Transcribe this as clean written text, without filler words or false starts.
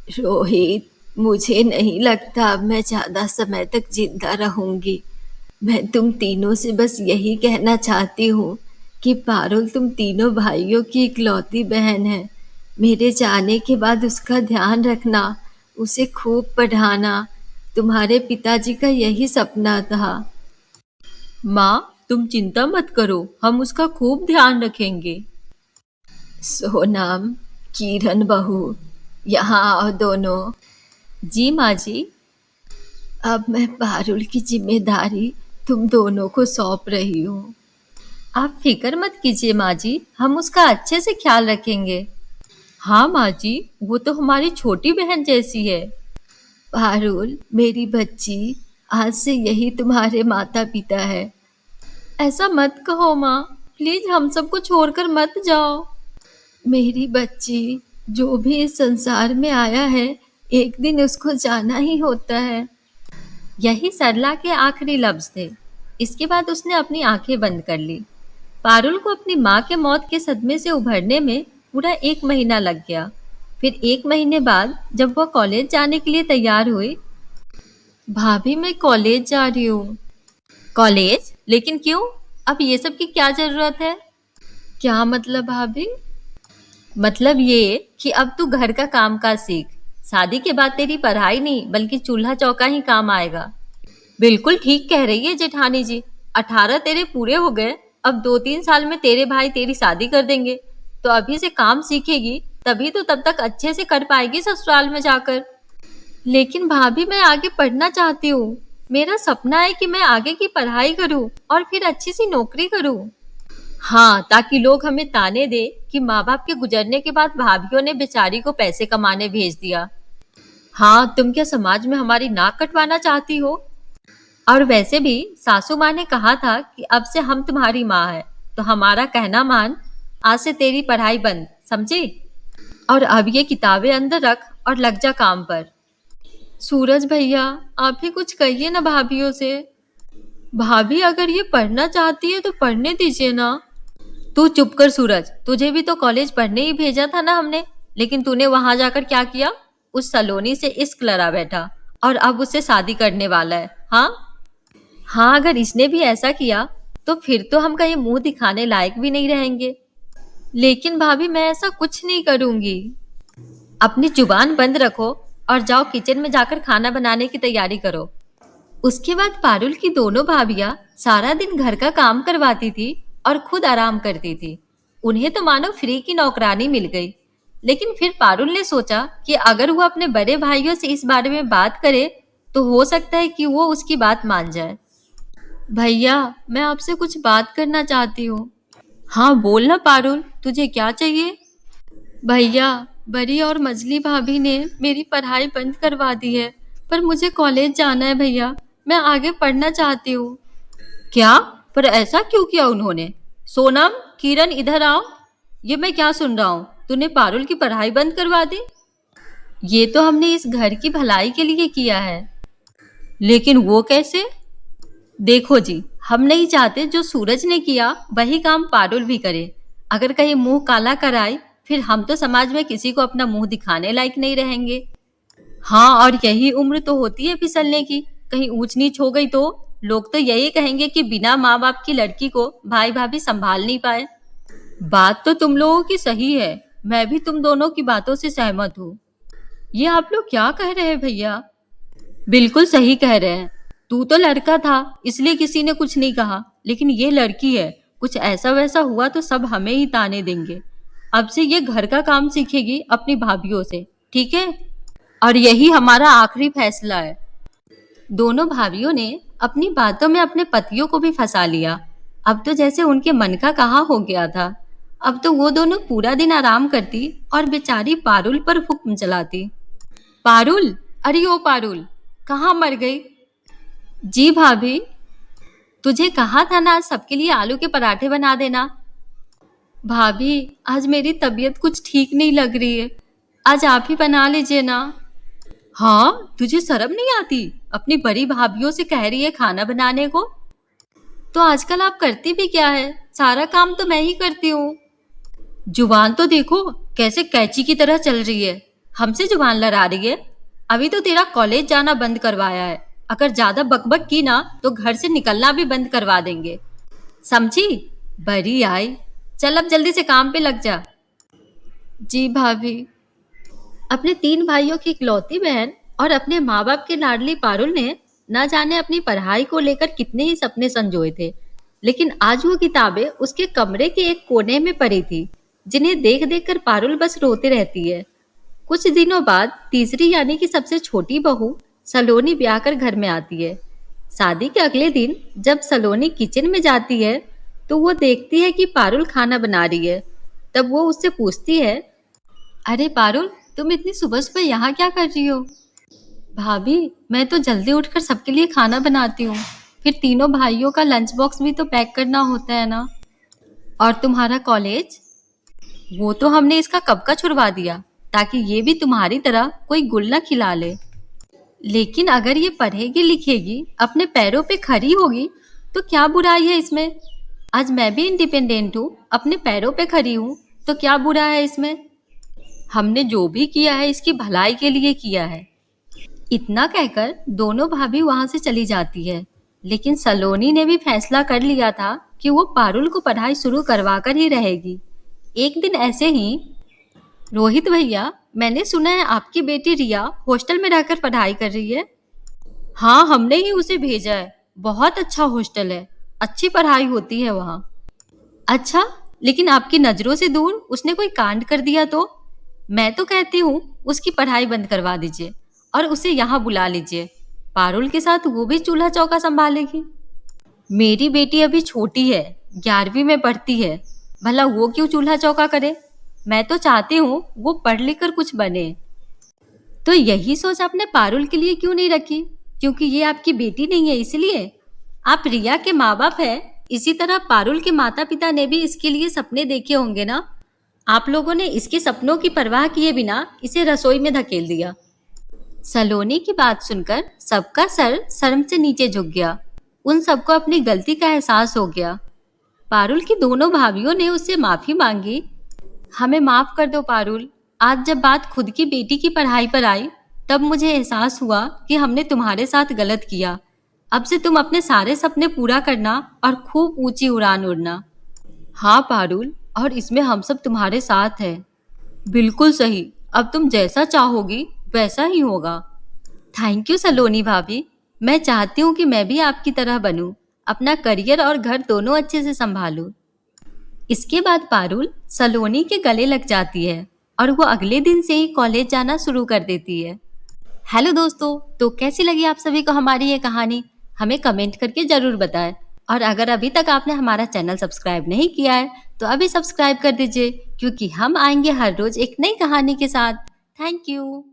रोहित, मुझे नहीं लगता अब मैं ज़्यादा समय तक जिंदा रहूंगी। मैं तुम तीनों से बस यही कहना चाहती हूँ कि पारुल तुम तीनों भाइयों की इकलौती बहन है। मेरे जाने के बाद उसका ध्यान रखना, उसे खूब पढ़ाना। तुम्हारे पिताजी का यही सपना था। माँ, तुम चिंता मत करो, हम उसका खूब ध्यान रखेंगे। सोनम, किरण बहू, यहाँ आओ दोनों। जी माँ जी। अब मैं पारुल की जिम्मेदारी तुम दोनों को सौंप रही हूँ। आप फिक्र मत कीजिए माँ जी, हम उसका अच्छे से ख्याल रखेंगे। हाँ माँ जी, वो तो हमारी छोटी बहन जैसी है। पारुल, मेरी बच्ची, आज से यही तुम्हारे माता पिता है। ऐसा मत कहो माँ, प्लीज हम सबको छोड़कर मत जाओ। मेरी बच्ची, जो भी इस संसार में आया है, एक दिन उसको जाना ही होता है। यही सरला के आखिरी लफ्ज थे। इसके बाद उसने अपनी आंखें बंद कर ली। पारुल को अपनी माँ के मौत के सदमे से उभरने में पूरा 1 महीना लग गया। फिर 1 महीने बाद जब वह कॉलेज जाने के लिए तैयार हुई। भाभी, मैं कॉलेज जा रही हूँ। कॉलेज? लेकिन क्यों? अब ये सब की क्या जरूरत है? क्या मतलब भाभी? मतलब ये कि अब तू घर का काम काज सीख। शादी के बाद तेरी पढ़ाई नहीं बल्कि चूल्हा चौका ही काम आएगा। बिल्कुल ठीक कह रही है जेठानी जी। 18 तेरे पूरे हो गए। अब 2-3 साल में तेरे भाई तेरी शादी कर देंगे। तो अभी से काम सीखेगी, तभी तो तब तक अच्छे से कर पाएगी ससुराल में जाकर। लेकिन भाभी, मैं आगे पढ़ना चाहती हूँ। मेरा सपना है कि मैं आगे की पढ़ाई करूँ और फिर अच्छी सी नौकरी करूँ। हाँ, ताकि लोग हमें ताने दे कि माँ बाप के गुजरने के बाद भाभीियों ने बेचारी को पैसे कमाने भेज दिया। हाँ, तुम क्या समाज में हमारी नाक कटवाना चाहती हो? और वैसे भी सासू माँ ने कहा था कि अब से हम तुम्हारी माँ है, तो हमारा कहना मान। आज से तेरी पढ़ाई बंद, समझी? और अब ये किताबें अंदर रख और लग जा काम पर। सूरज भैया, आप ही कुछ कहिए ना भाभीियों से। भाभी, अगर ये पढ़ना चाहती है तो पढ़ने दीजिए ना। तू चुप कर सूरज, तुझे भी तो कॉलेज पढ़ने ही भेजा था ना हमने। लेकिन तूने वहां जाकर क्या किया? उस सलोनी से इश्क लड़ा बैठा और अब उससे शादी करने वाला है। हाँ हाँ, अगर इसने भी ऐसा किया तो फिर तो हम कहीं मुंह दिखाने लायक भी नहीं रहेंगे। लेकिन भाभी, मैं ऐसा कुछ नहीं करूंगी। अपनी जुबान बंद रखो और जाओ किचन में जाकर खाना बनाने की तैयारी करो। उसके बाद पारुल की दोनों भाभियां सारा दिन घर का काम करवाती थी और खुद आराम करती थी। उन्हें तो मानो फ्री की नौकरानी मिल गई। लेकिन फिर पारुल ने सोचा कि अगर वो अपने बड़े भाइयों से इस बारे में बात करे तो हो सकता है कि वो उसकी बात मान जाए। भैया, मैं आपसे कुछ बात करना चाहती हूँ। हाँ बोल ना पारुल, तुझे क्या चाहिए? भैया, बड़ी और मजली भाभी ने मेरी पढ़ाई बंद करवा दी है, पर मुझे कॉलेज जाना है भैया। मैं आगे पढ़ना चाहती हूँ। क्या? पर ऐसा क्यों किया उन्होंने? सोनम, किरण, इधर आओ। ये मैं क्या सुन रहा हूँ? तूने पारुल की पढ़ाई बंद करवा दी? ये तो हमने इस घर की भलाई के लिए किया है। लेकिन वो कैसे? देखो जी, हम नहीं चाहते जो सूरज ने किया वही काम पारुल भी करे। अगर कहीं मुंह काला कराए, फिर हम तो समाज में किसी को अपना मुंह दिखाने लायक नहीं रहेंगे। हाँ, और यही उम्र तो होती है फिसलने की। कहीं ऊंच नीच हो गई तो लोग तो यही कहेंगे कि बिना माँ बाप की लड़की को भाई भाभी संभाल नहीं पाए। बात तो तुम लोगों की सही है। मैं भी तुम दोनों की बातों से सहमत हूँ। ये आप लोग क्या कह रहे हैं भैया? बिल्कुल सही कह रहे हैं। तू तो लड़का था इसलिए किसी ने कुछ नहीं कहा, लेकिन ये लड़की है। कुछ ऐसा वैसा हुआ तो सब हमें ही ताने देंगे। अब से ये घर का काम सीखेगी अपनी भाभीियों से, ठीक है? और यही हमारा आखिरी फैसला है। दोनों भाभीियों ने अपनी बातों में अपने पतियों को भी फंसा लिया। अब तो जैसे उनके मन का कहा हो गया था। अब तो वो दोनों पूरा दिन आराम करती और बेचारी पारुल पर हुक्म चलाती। पारुल, अरे ओ पारुल, कहाँ मर गई? जी भाभी, तुझे कहा था ना सबके लिए आलू के पराठे बना देना। भाभी, आज मेरी तबीयत कुछ ठीक नहीं लग रही है। आज आप ही बना लीजिए ना। हाँ, तुझे शर्म नहीं आती? अपनी बड़ी भाभीियों से कह रही है खाना बनाने को। तो आजकल आप करती भी क्या है? सारा काम तो मैं ही करती हूँ। जुबान तो देखो कैसे कैंची की तरह चल रही है। हमसे जुबान लड़ा रही है। अभी तो तेरा कॉलेज जाना बंद करवाया है। अगर ज्यादा बकबक की ना तो घर से निकलना भी बंद करवा देंगे, समझी? बड़ी आई। चल अब जल्दी से काम पे लग जा। जी भाभी। अपने 3 भाइयों की इकलौती बहन और अपने माँ बाप के लाडली पारुल ने न जाने अपनी पढ़ाई को लेकर कितने ही सपने संजोए थे, लेकिन आज वो किताबें उसके कमरे के एक कोने में पड़ी थी, जिन्हें देख देख कर पारुल बस रोती रहती है। कुछ दिनों बाद तीसरी यानी कि सबसे छोटी बहू सलोनी ब्याह कर घर में आती है। शादी के अगले दिन जब सलोनी किचन में जाती है तो वो देखती है कि पारुल खाना बना रही है। तब वो उससे पूछती है, अरे पारुल, तुम इतनी सुबह सुबह यहाँ क्या कर रही हो? भाभी, मैं तो जल्दी उठकर सबके लिए खाना बनाती हूँ, फिर तीनों भाइयों का लंच बॉक्स भी तो पैक करना होता है ना। और तुम्हारा कॉलेज? वो तो हमने इसका कब का छुड़वा दिया, ताकि ये भी तुम्हारी तरह कोई गुल न खिला ले। लेकिन अगर ये पढ़ेगी लिखेगी, अपने पैरों पे खड़ी होगी, तो क्या बुराई है इसमें? आज मैं भी इंडिपेंडेंट हूँ, अपने पैरों पे खड़ी हूँ, तो क्या बुरा है इसमें? हमने जो भी किया है इसकी भलाई के लिए किया है। इतना कहकर दोनों भाभी वहां से चली जाती है। लेकिन सलोनी ने भी फैसला कर लिया था कि वो पारुल को पढ़ाई शुरू करवा कर ही रहेगी। एक दिन ऐसे ही, रोहित भैया, मैंने सुना है आपकी बेटी रिया हॉस्टल में रहकर पढ़ाई कर रही है। हाँ, हमने ही उसे भेजा है। बहुत अच्छा हॉस्टल है, अच्छी पढ़ाई होती है वहाँ। अच्छा, लेकिन आपकी नजरों से दूर उसने कोई कांड कर दिया तो? मैं तो कहती हूँ उसकी पढ़ाई बंद करवा दीजिए और उसे यहाँ बुला लीजिए। पारुल के साथ वो भी चूल्हा चौका संभालेगी। मेरी बेटी अभी छोटी है, 11वीं में पढ़ती है, भला वो क्यों चूल्हा चौका करे? मैं तो चाहती हूँ वो पढ़ लिख कर कुछ बने। तो यही सोच आपने पारुल के लिए क्यों नहीं रखी? क्योंकि ये आपकी बेटी नहीं है इसलिए? आप रिया के माँ बाप हैं, इसी तरह पारुल के माता पिता ने भी इसके लिए सपने देखे होंगे ना। आप लोगों ने इसके सपनों की परवाह किए बिना इसे रसोई में धकेल दिया। सलोनी की बात सुनकर सबका सर शर्म से नीचे झुक गया। उन सबको अपनी गलती का एहसास हो गया। पारुल की दोनों भाभियों ने उससे माफी मांगी। हमें माफ कर दो पारुल, आज जब बात खुद की बेटी की पढ़ाई पर आई तब मुझे एहसास हुआ कि हमने तुम्हारे साथ गलत किया। अब से तुम अपने सारे सपने पूरा करना और खूब ऊंची उड़ान उड़ना। हाँ पारुल, और इसमें हम सब तुम्हारे साथ हैं। बिल्कुल सही, अब तुम जैसा चाहोगी वैसा ही होगा। थैंक यू सलोनी भाभी। मैं चाहती हूँ कि मैं भी आपकी तरह बनूं, अपना करियर और घर दोनों अच्छे से संभालूं। इसके बाद पारुल सलोनी के गले लग जाती है और वो अगले दिन से ही कॉलेज जाना शुरू कर देती है। हेलो दोस्तों, तो कैसी लगी आप सभी को हमारी ये कहानी? हमें कमेंट करके जरूर बताएं। और अगर अभी तक आपने हमारा चैनल सब्सक्राइब नहीं किया है तो अभी सब्सक्राइब कर दीजिए, क्योंकि हम आएंगे हर रोज एक नई कहानी के साथ। Thank you.